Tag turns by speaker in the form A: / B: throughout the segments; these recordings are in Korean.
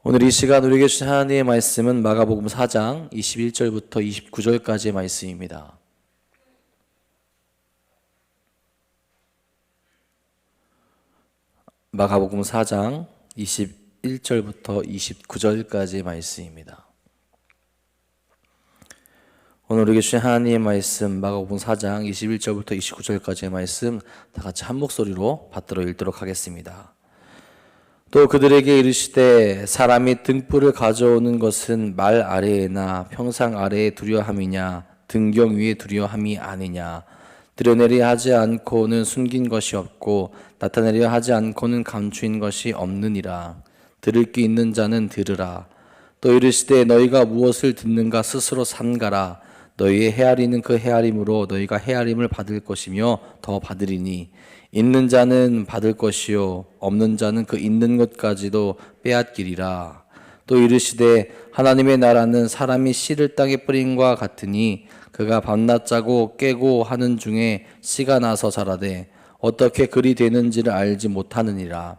A: 오늘 이 시간 우리에게 주신 하나님의 말씀은 마가복음 4장 21절부터 29절까지의 말씀입니다. 마가복음 4장 21절부터 29절까지의 말씀입니다. 오늘 우리에게 주신 하나님의 말씀 마가복음 4장 21절부터 29절까지의 말씀 다 같이 한 목소리로 받들어 읽도록 하겠습니다. 또 그들에게 이르시되 사람이 등불을 가져오는 것은 말 아래에나 평상 아래에 두려함이냐 등경 위에 두려함이 아니냐. 드러내려 하지 않고는 숨긴 것이 없고 나타내려 하지 않고는 감추인 것이 없느니라. 들을 귀 있는 자는 들으라. 또 이르시되 너희가 무엇을 듣는가 스스로 삼가라. 너희의 헤아리는 그 헤아림으로 너희가 헤아림을 받을 것이며 더 받으리니 있는 자는 받을 것이요 없는 자는 그 있는 것까지도 빼앗기리라. 또 이르시되 하나님의 나라는 사람이 씨를 땅에 뿌림과 같으니 그가 밤낮 자고 깨고 하는 중에 씨가 나서 자라되 어떻게 그리 되는지를 알지 못하느니라.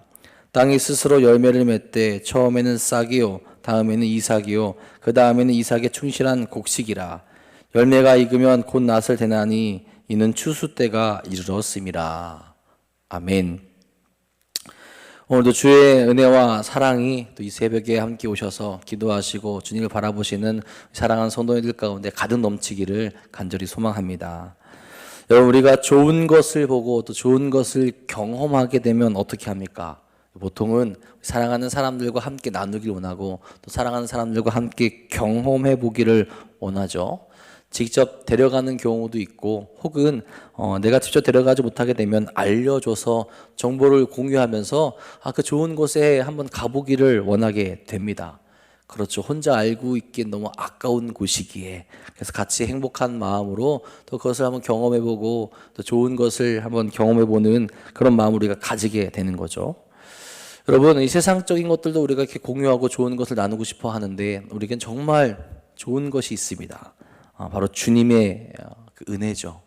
A: 땅이 스스로 열매를 맺되 처음에는 싹이요 다음에는 이삭이요 그 다음에는 이삭에 충실한 곡식이라. 열매가 익으면 곧 낫을 대나니 이는 추수 때가 이르렀음이라. 아멘. 오늘도 주의 은혜와 사랑이 또 이 새벽에 함께 오셔서 기도하시고 주님을 바라보시는 사랑하는 성도님들 가운데 가득 넘치기를 간절히 소망합니다. 여러분, 우리가 좋은 것을 보고 또 좋은 것을 경험하게 되면 어떻게 합니까? 보통은 사랑하는 사람들과 함께 나누길 원하고 또 사랑하는 사람들과 함께 경험해 보기를 원하죠. 직접 데려가는 경우도 있고 혹은 내가 직접 데려가지 못하게 되면 알려줘서 정보를 공유하면서 그 좋은 곳에 한번 가보기를 원하게 됩니다. 그렇죠. 혼자 알고 있기엔 너무 아까운 곳이기에 그래서 같이 행복한 마음으로 또 그것을 한번 경험해보고 또 좋은 것을 한번 경험해보는 그런 마음을 우리가 가지게 되는 거죠. 여러분, 이 세상적인 것들도 우리가 이렇게 공유하고 좋은 것을 나누고 싶어 하는데 우리에겐 정말 좋은 것이 있습니다. 바로 주님의 그 은혜죠.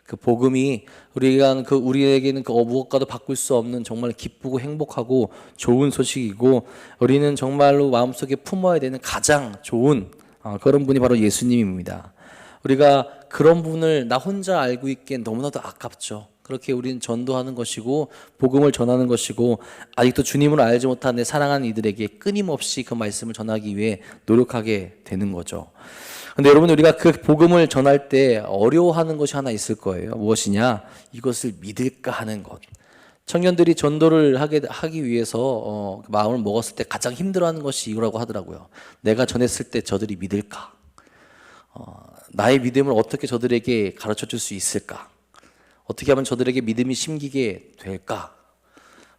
A: 그 복음이 우리에게는 그 무엇과도 바꿀 수 없는 정말 기쁘고 행복하고 좋은 소식이고 우리는 정말로 마음속에 품어야 되는 가장 좋은 그런 분이 바로 예수님입니다. 우리가 그런 분을 나 혼자 알고 있기엔 너무나도 아깝죠. 그렇게 우리는 전도하는 것이고 복음을 전하는 것이고 아직도 주님을 알지 못한 내 사랑하는 이들에게 끊임없이 그 말씀을 전하기 위해 노력하게 되는 거죠. 근데 여러분, 우리가 그 복음을 전할 때 어려워하는 것이 하나 있을 거예요. 무엇이냐? 이것을 믿을까 하는 것. 청년들이 전도를 하기 위해서 마음을 먹었을 때 가장 힘들어하는 것이 이거라고 하더라고요. 내가 전했을 때 저들이 믿을까? 나의 믿음을 어떻게 저들에게 가르쳐 줄 수 있을까? 어떻게 하면 저들에게 믿음이 심기게 될까?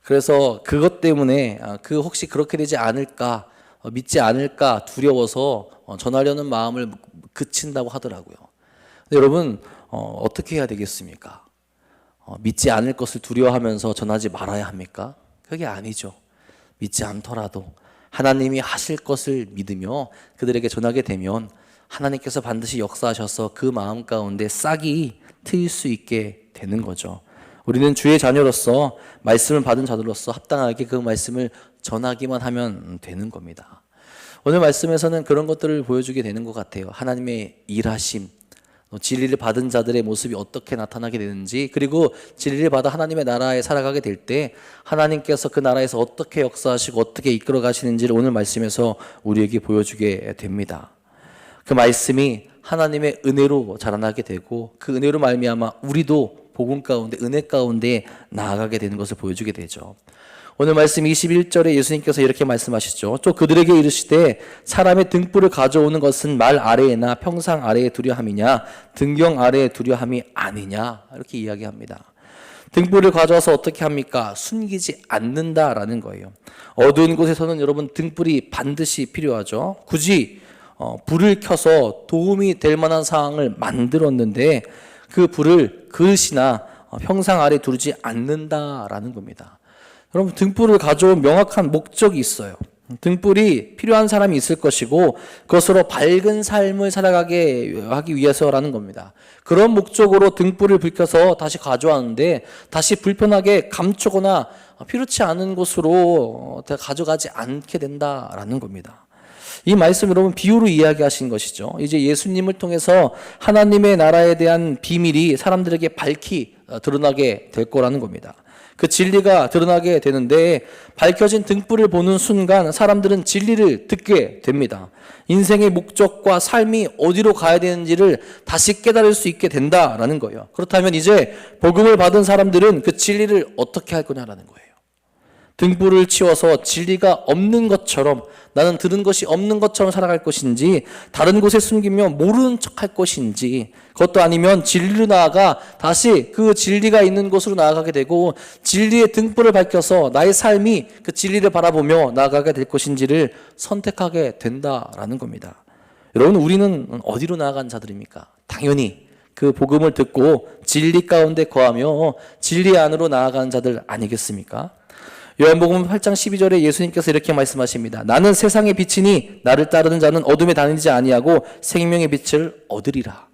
A: 그래서 그것 때문에 혹시 그렇게 되지 않을까? 믿지 않을까 두려워서 전하려는 마음을 그친다고 하더라고요. 근데 여러분, 어떻게 해야 되겠습니까? 믿지 않을 것을 두려워하면서 전하지 말아야 합니까? 그게 아니죠. 믿지 않더라도 하나님이 하실 것을 믿으며 그들에게 전하게 되면 하나님께서 반드시 역사하셔서 그 마음 가운데 싹이 트일 수 있게 되는 거죠. 우리는 주의 자녀로서 말씀을 받은 자들로서 합당하게 그 말씀을 전하기만 하면 되는 겁니다. 오늘 말씀에서는 그런 것들을 보여주게 되는 것 같아요. 하나님의 일하심, 진리를 받은 자들의 모습이 어떻게 나타나게 되는지, 그리고 진리를 받아 하나님의 나라에 살아가게 될 때 하나님께서 그 나라에서 어떻게 역사하시고 어떻게 이끌어 가시는지를 오늘 말씀에서 우리에게 보여주게 됩니다. 그 말씀이 하나님의 은혜로 자라나게 되고 그 은혜로 말미암아 우리도 복음 가운데 은혜 가운데 나아가게 되는 것을 보여주게 되죠. 오늘 말씀 21절에 예수님께서 이렇게 말씀하시죠. 또 그들에게 이르시되 사람의 등불을 가져오는 것은 말 아래에나 평상 아래에 두려함이냐 등경 아래에 두려함이 아니냐 이렇게 이야기합니다. 등불을 가져와서 어떻게 합니까? 숨기지 않는다라는 거예요. 어두운 곳에서는 여러분 등불이 반드시 필요하죠. 굳이 불을 켜서 도움이 될 만한 상황을 만들었는데 그 불을 그릇이나 평상 아래 두르지 않는다라는 겁니다. 여러분, 등불을 가져온 명확한 목적이 있어요. 등불이 필요한 사람이 있을 것이고 그것으로 밝은 삶을 살아가게 하기 위해서라는 겁니다. 그런 목적으로 등불을 불켜서 다시 가져왔는데 다시 불편하게 감추거나 필요치 않은 곳으로 가져가지 않게 된다라는 겁니다. 이 말씀 여러분 비유로 이야기하신 것이죠. 이제 예수님을 통해서 하나님의 나라에 대한 비밀이 사람들에게 밝히 드러나게 될 거라는 겁니다. 그 진리가 드러나게 되는데 밝혀진 등불을 보는 순간 사람들은 진리를 듣게 됩니다. 인생의 목적과 삶이 어디로 가야 되는지를 다시 깨달을 수 있게 된다라는 거예요. 그렇다면 이제 복음을 받은 사람들은 그 진리를 어떻게 할 거냐라는 거예요. 등불을 치워서 진리가 없는 것처럼 나는 들은 것이 없는 것처럼 살아갈 것인지 다른 곳에 숨기며 모르는 척할 것인지 그것도 아니면 진리로 나아가 다시 그 진리가 있는 곳으로 나아가게 되고 진리의 등불을 밝혀서 나의 삶이 그 진리를 바라보며 나아가게 될 것인지를 선택하게 된다라는 겁니다. 여러분 우리는 어디로 나아간 자들입니까? 당연히 그 복음을 듣고 진리 가운데 거하며 진리 안으로 나아가는 자들 아니겠습니까? 요한복음 8장 12절에 예수님께서 이렇게 말씀하십니다. 나는 세상의 빛이니 나를 따르는 자는 어둠에 다니지 아니하고 생명의 빛을 얻으리라.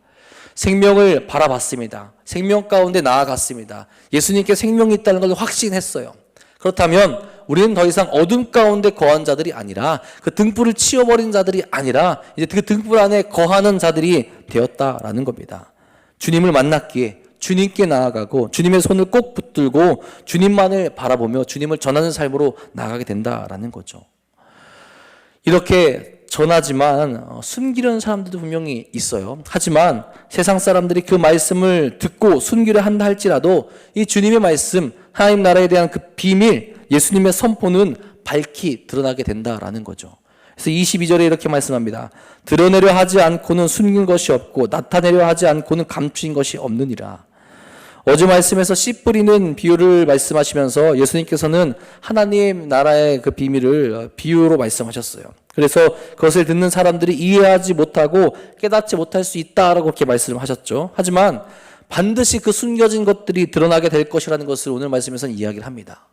A: 생명을 바라봤습니다. 생명 가운데 나아갔습니다. 예수님께 생명이 있다는 걸 확신했어요. 그렇다면 우리는 더 이상 어둠 가운데 거한 자들이 아니라 그 등불을 치워버린 자들이 아니라 이제 그 등불 안에 거하는 자들이 되었다라는 겁니다. 주님을 만났기에 주님께 나아가고 주님의 손을 꼭 붙들고 주님만을 바라보며 주님을 전하는 삶으로 나아가게 된다라는 거죠. 이렇게 전하지만 숨기려는 사람들도 분명히 있어요. 하지만 세상 사람들이 그 말씀을 듣고 숨기려 한다 할지라도 이 주님의 말씀, 하나님 나라에 대한 그 비밀, 예수님의 선포는 밝히 드러나게 된다라는 거죠. 그래서 22절에 이렇게 말씀합니다. 드러내려 하지 않고는 숨긴 것이 없고 나타내려 하지 않고는 감추인 것이 없느니라. 어제 말씀에서 씨 뿌리는 비유를 말씀하시면서 예수님께서는 하나님 나라의 그 비밀을 비유로 말씀하셨어요. 그래서 그것을 듣는 사람들이 이해하지 못하고 깨닫지 못할 수 있다라고 그렇게 말씀하셨죠. 하지만 반드시 그 숨겨진 것들이 드러나게 될 것이라는 것을 오늘 말씀에서는 이야기를 합니다.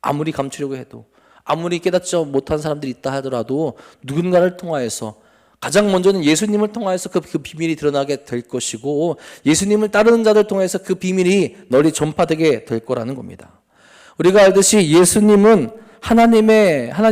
A: 아무리 감추려고 해도 아무리 깨닫지 못한 사람들이 있다 하더라도 누군가를 통하여서 가장 먼저는 예수님을 통하여서 그 비밀이 드러나게 될 것이고 예수님을 따르는 자들 통해서 그 비밀이 널리 전파되게 될 거라는 겁니다. 우리가 알듯이 예수님은 하나님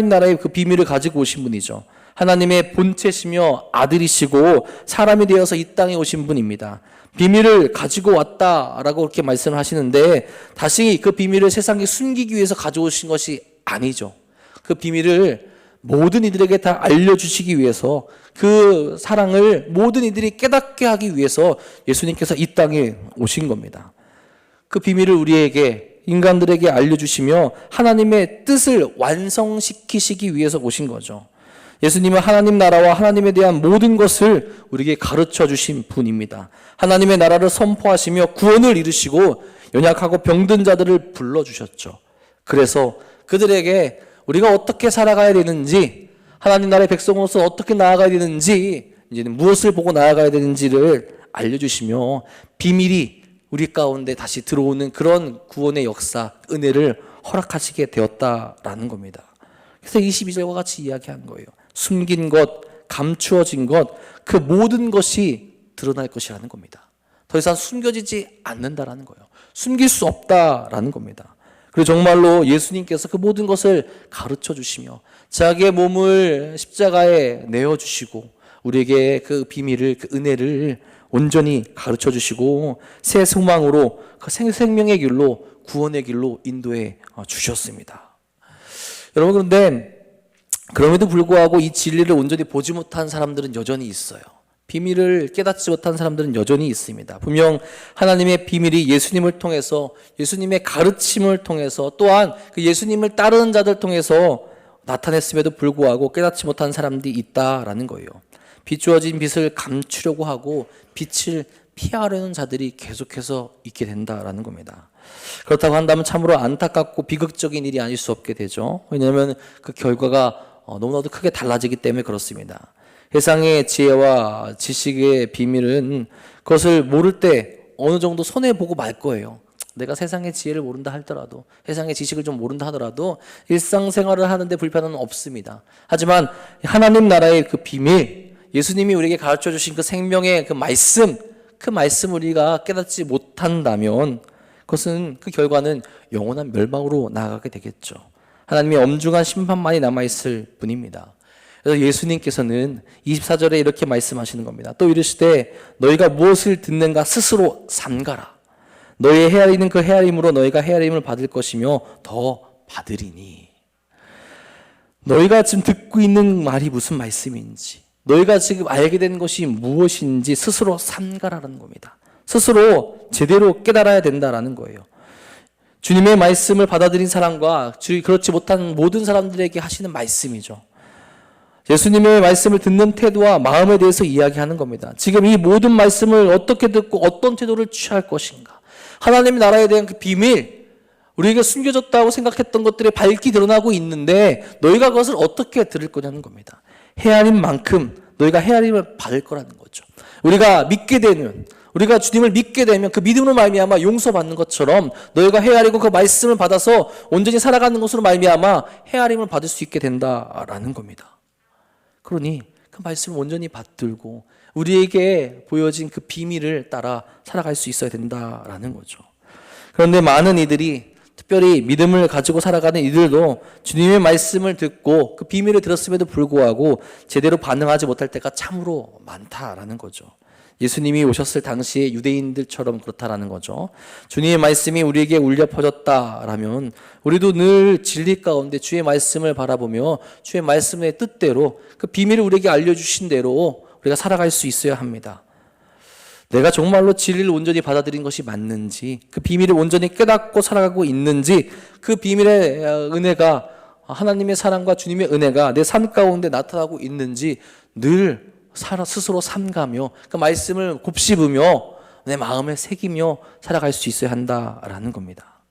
A: 나라의 그 비밀을 가지고 오신 분이죠. 하나님의 본체시며 아들이시고 사람이 되어서 이 땅에 오신 분입니다. 비밀을 가지고 왔다라고 그렇게 말씀을 하시는데 다시 그 비밀을 세상에 숨기기 위해서 가져오신 것이 아니죠. 그 비밀을 모든 이들에게 다 알려주시기 위해서 그 사랑을 모든 이들이 깨닫게 하기 위해서 예수님께서 이 땅에 오신 겁니다. 그 비밀을 우리에게 인간들에게 알려주시며 하나님의 뜻을 완성시키시기 위해서 오신 거죠. 예수님은 하나님 나라와 하나님에 대한 모든 것을 우리에게 가르쳐 주신 분입니다. 하나님의 나라를 선포하시며 구원을 이루시고 연약하고 병든 자들을 불러주셨죠. 그래서 그들에게 우리가 어떻게 살아가야 되는지, 하나님 나라의 백성으로서 어떻게 나아가야 되는지, 이제는 무엇을 보고 나아가야 되는지를 알려주시며 비밀이 우리 가운데 다시 들어오는 그런 구원의 역사, 은혜를 허락하시게 되었다라는 겁니다. 그래서 22절과 같이 이야기한 거예요. 숨긴 것, 감추어진 것, 그 모든 것이 드러날 것이라는 겁니다. 더 이상 숨겨지지 않는다라는 거예요. 숨길 수 없다라는 겁니다. 그리고 정말로 예수님께서 그 모든 것을 가르쳐 주시며 자기의 몸을 십자가에 내어주시고 우리에게 그 비밀을, 그 은혜를 온전히 가르쳐 주시고 새 소망으로 그 생명의 길로, 구원의 길로 인도해 주셨습니다. 여러분, 그런데 그럼에도 불구하고 이 진리를 온전히 보지 못한 사람들은 여전히 있어요. 비밀을 깨닫지 못한 사람들은 여전히 있습니다. 분명 하나님의 비밀이 예수님을 통해서, 예수님의 가르침을 통해서, 또한 그 예수님을 따르는 자들 통해서 나타냈음에도 불구하고 깨닫지 못한 사람들이 있다라는 거예요. 비추어진 빛을 감추려고 하고 빛을 피하려는 자들이 계속해서 있게 된다라는 겁니다. 그렇다고 한다면 참으로 안타깝고 비극적인 일이 아닐 수 없게 되죠. 왜냐하면 그 결과가 너무나도 크게 달라지기 때문에 그렇습니다. 세상의 지혜와 지식의 비밀은 그것을 모를 때 어느 정도 손해보고 말 거예요. 내가 세상의 지혜를 모른다 할더라도, 세상의 지식을 좀 모른다 하더라도 일상생활을 하는데 불편은 없습니다. 하지만 하나님 나라의 그 비밀, 예수님이 우리에게 가르쳐 주신 그 생명의 그 말씀 우리가 깨닫지 못한다면 그것은, 그 결과는 영원한 멸망으로 나아가게 되겠죠. 하나님의 엄중한 심판만이 남아있을 뿐입니다. 그래서 예수님께서는 24절에 이렇게 말씀하시는 겁니다. 또 이르시되 너희가 무엇을 듣는가 스스로 삼가라. 너희의 헤아리는 그 헤아림으로 너희가 헤아림을 받을 것이며 더 받으리니. 너희가 지금 듣고 있는 말이 무슨 말씀인지, 너희가 지금 알게 된 것이 무엇인지 스스로 삼가라는 겁니다. 스스로 제대로 깨달아야 된다라는 거예요. 주님의 말씀을 받아들인 사람과 그렇지 못한 모든 사람들에게 하시는 말씀이죠. 예수님의 말씀을 듣는 태도와 마음에 대해서 이야기하는 겁니다. 지금 이 모든 말씀을 어떻게 듣고 어떤 태도를 취할 것인가. 하나님의 나라에 대한 그 비밀, 우리에게 숨겨졌다고 생각했던 것들이 밝히 드러나고 있는데 너희가 그것을 어떻게 들을 거냐는 겁니다. 헤아린 만큼 너희가 헤아림을 받을 거라는 거죠. 우리가 믿게 되면, 우리가 주님을 믿게 되면 그 믿음으로 말미암아 용서받는 것처럼 너희가 헤아리고 그 말씀을 받아서 온전히 살아가는 것으로 말미암아 헤아림을 받을 수 있게 된다라는 겁니다. 그러니 그 말씀을 온전히 받들고 우리에게 보여진 그 비밀을 따라 살아갈 수 있어야 된다라는 거죠. 그런데 많은 이들이, 특별히 믿음을 가지고 살아가는 이들도 주님의 말씀을 듣고 그 비밀을 들었음에도 불구하고 제대로 반응하지 못할 때가 참으로 많다라는 거죠. 예수님이 오셨을 당시에 유대인들처럼 그렇다라는 거죠. 주님의 말씀이 우리에게 울려 퍼졌다라면 우리도 늘 진리 가운데 주의 말씀을 바라보며 주의 말씀의 뜻대로 그 비밀을 우리에게 알려주신 대로 우리가 살아갈 수 있어야 합니다. 내가 정말로 진리를 온전히 받아들인 것이 맞는지, 그 비밀을 온전히 깨닫고 살아가고 있는지, 그 비밀의 은혜가, 하나님의 사랑과 주님의 은혜가 내 삶 가운데 나타나고 있는지 늘 스스로 삼가며 그 말씀을 곱씹으며 내 마음에 새기며 살아갈 수 있어야 한다라는 겁니다.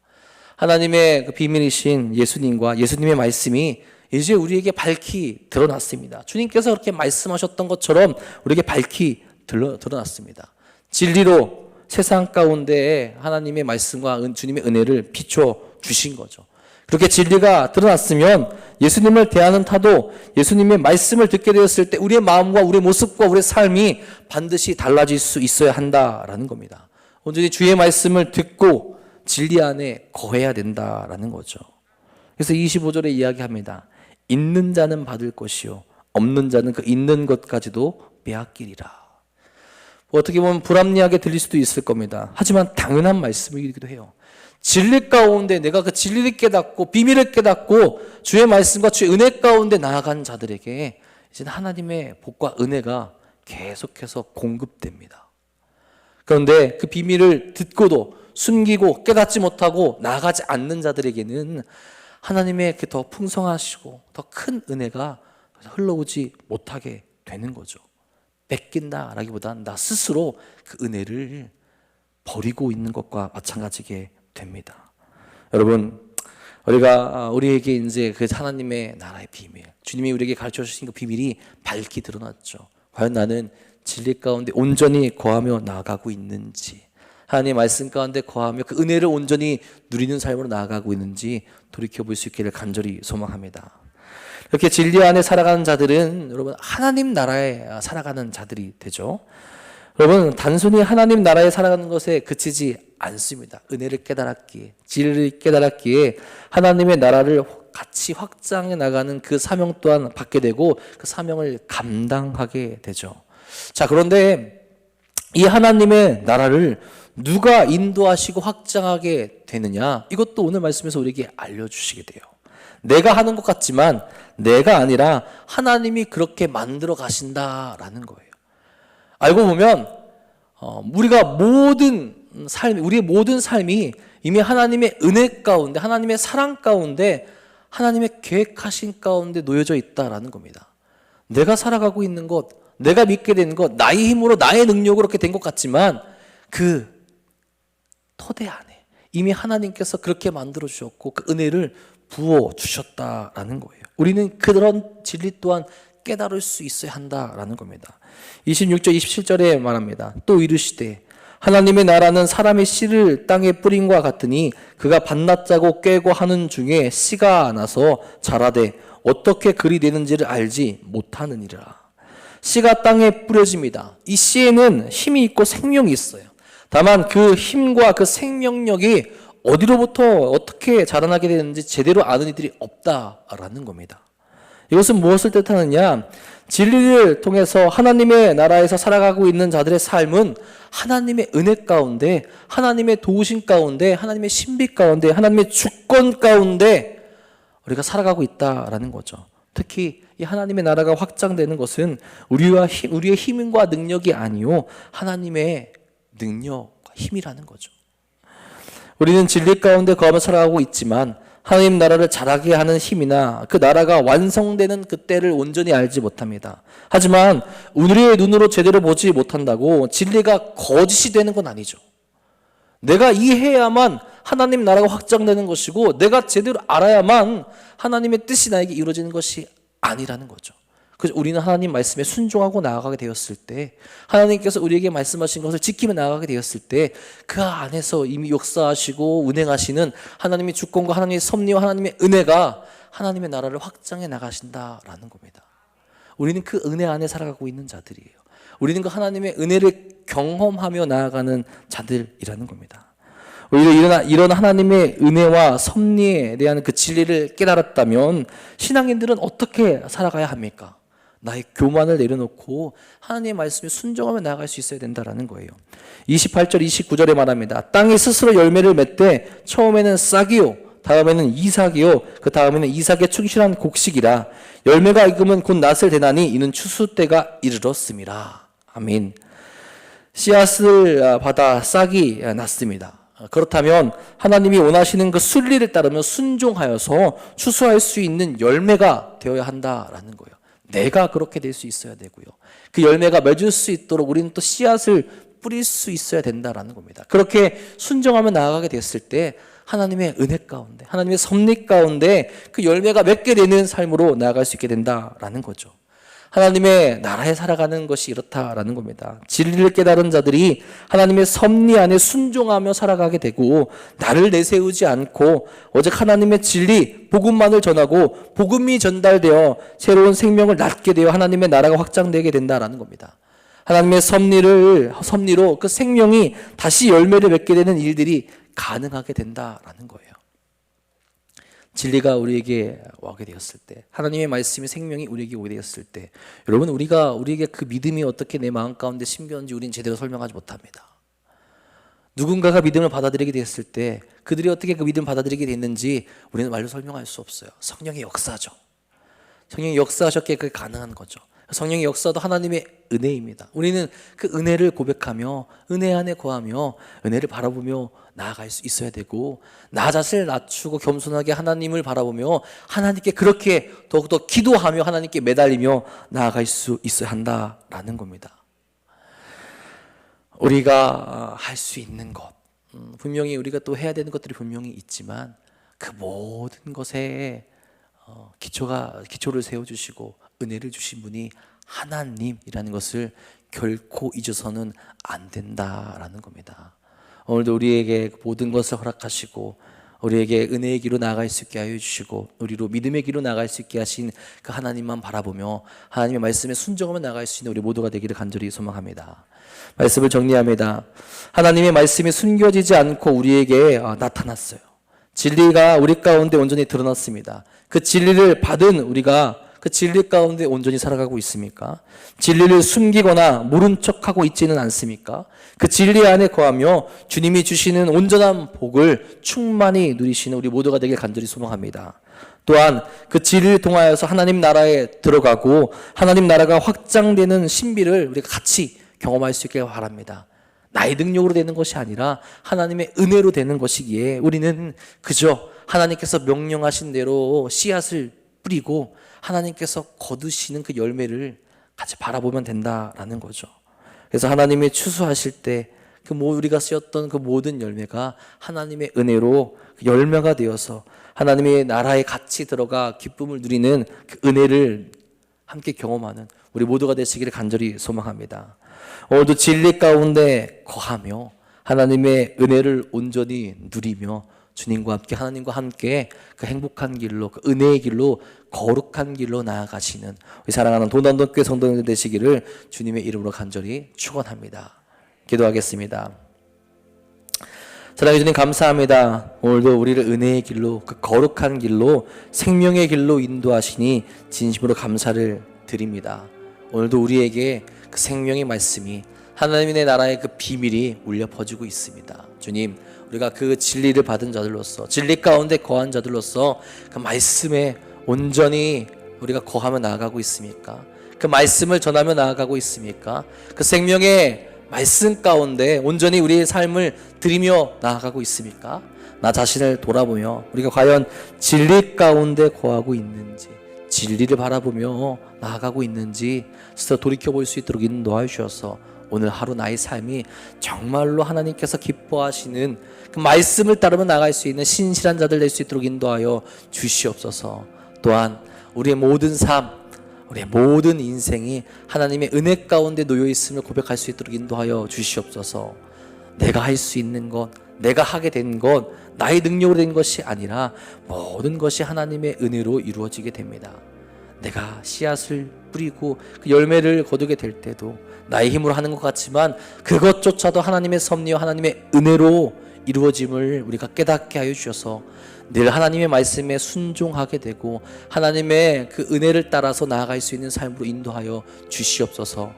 A: 하나님의 그 비밀이신 예수님과 예수님의 말씀이 이제 우리에게 밝히 드러났습니다. 주님께서 그렇게 말씀하셨던 것처럼 우리에게 밝히 드러났습니다. 진리로 세상 가운데 하나님의 말씀과 주님의 은혜를 비춰 주신 거죠. 그렇게 진리가 드러났으면 예수님을 대하는 타도, 예수님의 말씀을 듣게 되었을 때 우리의 마음과 우리의 모습과 우리의 삶이 반드시 달라질 수 있어야 한다라는 겁니다. 온전히 주의 말씀을 듣고 진리 안에 거해야 된다라는 거죠. 그래서 25절에 이야기합니다. 있는 자는 받을 것이요 없는 자는 그 있는 것까지도 빼앗기리라. 어떻게 보면 불합리하게 들릴 수도 있을 겁니다. 하지만 당연한 말씀이기도 해요. 진리 가운데 내가 그 진리를 깨닫고 비밀을 깨닫고 주의 말씀과 주의 은혜 가운데 나아간 자들에게 이제 하나님의 복과 은혜가 계속해서 공급됩니다. 그런데 그 비밀을 듣고도 숨기고 깨닫지 못하고 나아가지 않는 자들에게는 하나님의 그 더 풍성하시고 더 큰 은혜가 흘러오지 못하게 되는 거죠. 뺏긴다라기보다는 나 스스로 그 은혜를 버리고 있는 것과 마찬가지게 됩니다. 여러분, 우리에게 이제 그 하나님의 나라의 비밀, 주님이 우리에게 가르쳐 주신 그 비밀이 밝히 드러났죠. 과연 나는 진리 가운데 온전히 거하며 나아가고 있는지, 하나님의 말씀 가운데 거하며 그 은혜를 온전히 누리는 삶으로 나아가고 있는지 돌이켜볼 수 있기를 간절히 소망합니다. 이렇게 진리 안에 살아가는 자들은 여러분 하나님 나라에 살아가는 자들이 되죠. 여러분 단순히 하나님 나라에 살아가는 것에 그치지 않습니다. 은혜를 깨달았기에, 진리를 깨달았기에 하나님의 나라를 같이 확장해 나가는 그 사명 또한 받게 되고 그 사명을 감당하게 되죠. 자, 그런데 이 하나님의 나라를 누가 인도하시고 확장하게 되느냐? 이것도 오늘 말씀에서 우리에게 알려주시게 돼요. 내가 하는 것 같지만 내가 아니라 하나님이 그렇게 만들어 가신다라는 거예요. 알고 보면 우리가 우리의 모든 삶이 이미 하나님의 은혜 가운데, 하나님의 사랑 가운데, 하나님의 계획하신 가운데 놓여져 있다라는 겁니다. 내가 살아가고 있는 것, 내가 믿게 된 것, 나의 힘으로 나의 능력으로 그렇게 된 것 같지만 그 토대 안에 이미 하나님께서 그렇게 만들어 주셨고 그 은혜를 부어 주셨다라는 거예요. 우리는 그런 진리 또한 깨달을 수 있어야 한다라는 겁니다. 26절 27절에 말합니다. 또 이르시되 하나님의 나라는 사람의 씨를 땅에 뿌림과 같으니 그가 밭났자고 꿰고 하는 중에 씨가 나서 자라되 어떻게 그리 되는지를 알지 못하느니라. 씨가 땅에 뿌려집니다. 이 씨에는 힘이 있고 생명이 있어요. 다만 그 힘과 그 생명력이 어디로부터 어떻게 자라나게 되는지 제대로 아는 이들이 없다라는 겁니다. 이것은 무엇을 뜻하느냐? 진리를 통해서 하나님의 나라에서 살아가고 있는 자들의 삶은 하나님의 은혜 가운데, 하나님의 도우심 가운데, 하나님의 신비 가운데, 하나님의 주권 가운데 우리가 살아가고 있다라는 거죠. 특히 이 하나님의 나라가 확장되는 것은 우리의 힘과 능력이 아니요 하나님의 능력과 힘이라는 거죠. 우리는 진리 가운데 거하며 살아가고 있지만 하나님 나라를 자라게 하는 힘이나 그 나라가 완성되는 그때를 온전히 알지 못합니다. 하지만 우리의 눈으로 제대로 보지 못한다고 진리가 거짓이 되는 건 아니죠. 내가 이해해야만 하나님 나라가 확장되는 것이고 내가 제대로 알아야만 하나님의 뜻이 나에게 이루어지는 것이 아니라는 거죠. 그래서 우리는 하나님 말씀에 순종하고 나아가게 되었을 때, 하나님께서 우리에게 말씀하신 것을 지키며 나아가게 되었을 때 그 안에서 이미 역사하시고 운행하시는 하나님의 주권과 하나님의 섭리와 하나님의 은혜가 하나님의 나라를 확장해 나가신다라는 겁니다. 우리는 그 은혜 안에 살아가고 있는 자들이에요. 우리는 그 하나님의 은혜를 경험하며 나아가는 자들이라는 겁니다. 오히려 이런 하나님의 은혜와 섭리에 대한 그 진리를 깨달았다면 신앙인들은 어떻게 살아가야 합니까? 나의 교만을 내려놓고 하나님의 말씀에 순종하며 나아갈 수 있어야 된다는 거예요. 28절 29절에 말합니다. 땅이 스스로 열매를 맺되 처음에는 싹이요 다음에는 이삭이요 그 다음에는 이삭의 충실한 곡식이라 열매가 익으면 곧 낫을 대나니 이는 추수 때가 이르렀음이라. 아멘. 씨앗을 받아 싹이 났습니다. 그렇다면 하나님이 원하시는 그 순리를 따르며 순종하여서 추수할 수 있는 열매가 되어야 한다라는 거예요. 내가 그렇게 될 수 있어야 되고요. 그 열매가 맺을 수 있도록 우리는 또 씨앗을 뿌릴 수 있어야 된다라는 겁니다. 그렇게 순종하며 나아가게 됐을 때 하나님의 은혜 가운데, 하나님의 섭리 가운데 그 열매가 맺게 되는 삶으로 나아갈 수 있게 된다라는 거죠. 하나님의 나라에 살아가는 것이 이렇다라는 겁니다. 진리를 깨달은 자들이 하나님의 섭리 안에 순종하며 살아가게 되고 나를 내세우지 않고 오직 하나님의 진리, 복음만을 전하고 복음이 전달되어 새로운 생명을 낳게 되어 하나님의 나라가 확장되게 된다라는 겁니다. 하나님의 섭리로 그 생명이 다시 열매를 맺게 되는 일들이 가능하게 된다라는 거예요. 진리가 우리에게 오게 되었을 때, 하나님의 말씀이 생명이 우리에게 오게 되었을 때, 여러분 우리에게 그 믿음이 어떻게 내 마음 가운데 심겼는지 우리는 제대로 설명하지 못합니다. 누군가가 믿음을 받아들이게 되었을 때 그들이 어떻게 그 믿음을 받아들이게 됐는지 우리는 말로 설명할 수 없어요. 성령의 역사죠. 성령이 역사하셨기에 그게 가능한 거죠. 성령의 역사도 하나님의 은혜입니다. 우리는 그 은혜를 고백하며 은혜 안에 거하며 은혜를 바라보며 나아갈 수 있어야 되고 나 자신을 낮추고 겸손하게 하나님을 바라보며 하나님께 그렇게 더욱더 기도하며 하나님께 매달리며 나아갈 수 있어야 한다라는 겁니다. 우리가 할 수 있는 것, 분명히 우리가 또 해야 되는 것들이 분명히 있지만 그 모든 것에 기초를 세워주시고 은혜를 주신 분이 하나님이라는 것을 결코 잊어서는 안 된다라는 겁니다. 오늘도 우리에게 모든 것을 허락하시고 우리에게 은혜의 길로 나아갈 수 있게 하여 주시고 우리로 믿음의 길로 나아갈 수 있게 하신 그 하나님만 바라보며 하나님의 말씀에 순종하며 나아갈 수 있는 우리 모두가 되기를 간절히 소망합니다. 말씀을 정리합니다. 하나님의 말씀이 숨겨지지 않고 우리에게 나타났어요. 진리가 우리 가운데 온전히 드러났습니다. 그 진리를 받은 우리가 그 진리 가운데 온전히 살아가고 있습니까? 진리를 숨기거나 모른 척하고 있지는 않습니까? 그 진리 안에 거하며 주님이 주시는 온전한 복을 충만히 누리시는 우리 모두가 되길 간절히 소망합니다. 또한 그 진리를 통하여서 하나님 나라에 들어가고 하나님 나라가 확장되는 신비를 우리가 같이 경험할 수 있길 바랍니다. 나의 능력으로 되는 것이 아니라 하나님의 은혜로 되는 것이기에 우리는 그저 하나님께서 명령하신 대로 씨앗을 뿌리고 하나님께서 거두시는 그 열매를 같이 바라보면 된다라는 거죠. 그래서 하나님이 추수하실 때 그 우리가 쓰였던 그 모든 열매가 하나님의 은혜로 열매가 되어서 하나님의 나라에 같이 들어가 기쁨을 누리는 그 은혜를 함께 경험하는 우리 모두가 되시기를 간절히 소망합니다. 오늘도 진리 가운데 거하며 하나님의 은혜를 온전히 누리며 주님과 함께 하나님과 함께 그 행복한 길로 그 은혜의 길로 거룩한 길로 나아가시는 우리 사랑하는 도남동교회 성도님들 되시기를 주님의 이름으로 간절히 축원합니다. 기도하겠습니다. 사랑해 주님 감사합니다. 오늘도 우리를 은혜의 길로 그 거룩한 길로 생명의 길로 인도하시니 진심으로 감사를 드립니다. 오늘도 우리에게 그 생명의 말씀이 하나님의 나라의 그 비밀이 울려 퍼지고 있습니다. 주님, 우리가 그 진리를 받은 자들로서 진리 가운데 거한 자들로서 그 말씀에 온전히 우리가 거하며 나아가고 있습니까? 그 말씀을 전하며 나아가고 있습니까? 그 생명의 말씀 가운데 온전히 우리의 삶을 드리며 나아가고 있습니까? 나 자신을 돌아보며 우리가 과연 진리 가운데 거하고 있는지, 진리를 바라보며 나아가고 있는지 스스로 돌이켜볼 수 있도록 인도하여 주셔서 오늘 하루 나의 삶이 정말로 하나님께서 기뻐하시는 그 말씀을 따르며 나아갈 수 있는 신실한 자들 될 수 있도록 인도하여 주시옵소서. 또한 우리의 모든 삶, 우리의 모든 인생이 하나님의 은혜 가운데 놓여 있음을 고백할 수 있도록 인도하여 주시옵소서. 내가 할 수 있는 것, 내가 하게 된 것, 나의 능력으로 된 것이 아니라 모든 것이 하나님의 은혜로 이루어지게 됩니다. 내가 씨앗을 뿌리고 그 열매를 거두게 될 때도 나의 힘으로 하는 것 같지만 그것조차도 하나님의 섭리와 하나님의 은혜로 이루어짐을 우리가 깨닫게 하여 주셔서 늘 하나님의 말씀에 순종하게 되고 하나님의 그 은혜를 따라서 나아갈 수 있는 삶으로 인도하여 주시옵소서.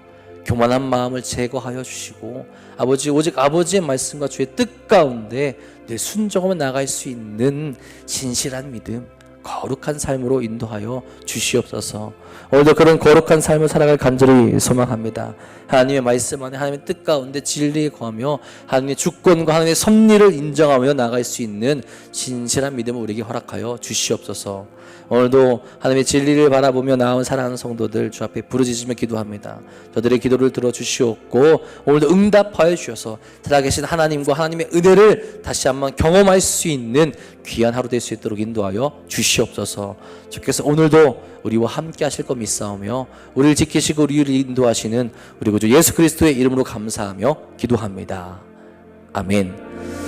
A: 교만한 마음을 제거하여 주시고 아버지, 오직 아버지의 말씀과 주의 뜻 가운데 늘 순종하며 나아갈 수 있는 신실한 믿음, 거룩한 삶으로 인도하여 주시옵소서. 오늘도 그런 거룩한 삶을 살아갈 간절히 소망합니다. 하나님의 말씀 안에 하나님의 뜻 가운데 진리에 거하며 하나님의 주권과 하나님의 섭리를 인정하며 나아갈 수 있는 신실한 믿음을 우리에게 허락하여 주시옵소서. 오늘도 하나님의 진리를 바라보며 나아온 사랑하는 성도들 주 앞에 부르짖으며 기도합니다. 저들의 기도를 들어주시옵고 오늘도 응답하여 주셔서 살아계신 하나님과 하나님의 은혜를 다시 한번 경험할 수 있는 귀한 하루 될 수 있도록 인도하여 주시옵소서. 주께서 오늘도 우리와 함께 하실 것 믿사오며 우리를 지키시고 우리를 인도하시는 우리 구주 예수 그리스도의 이름으로 감사하며 기도합니다. 아멘.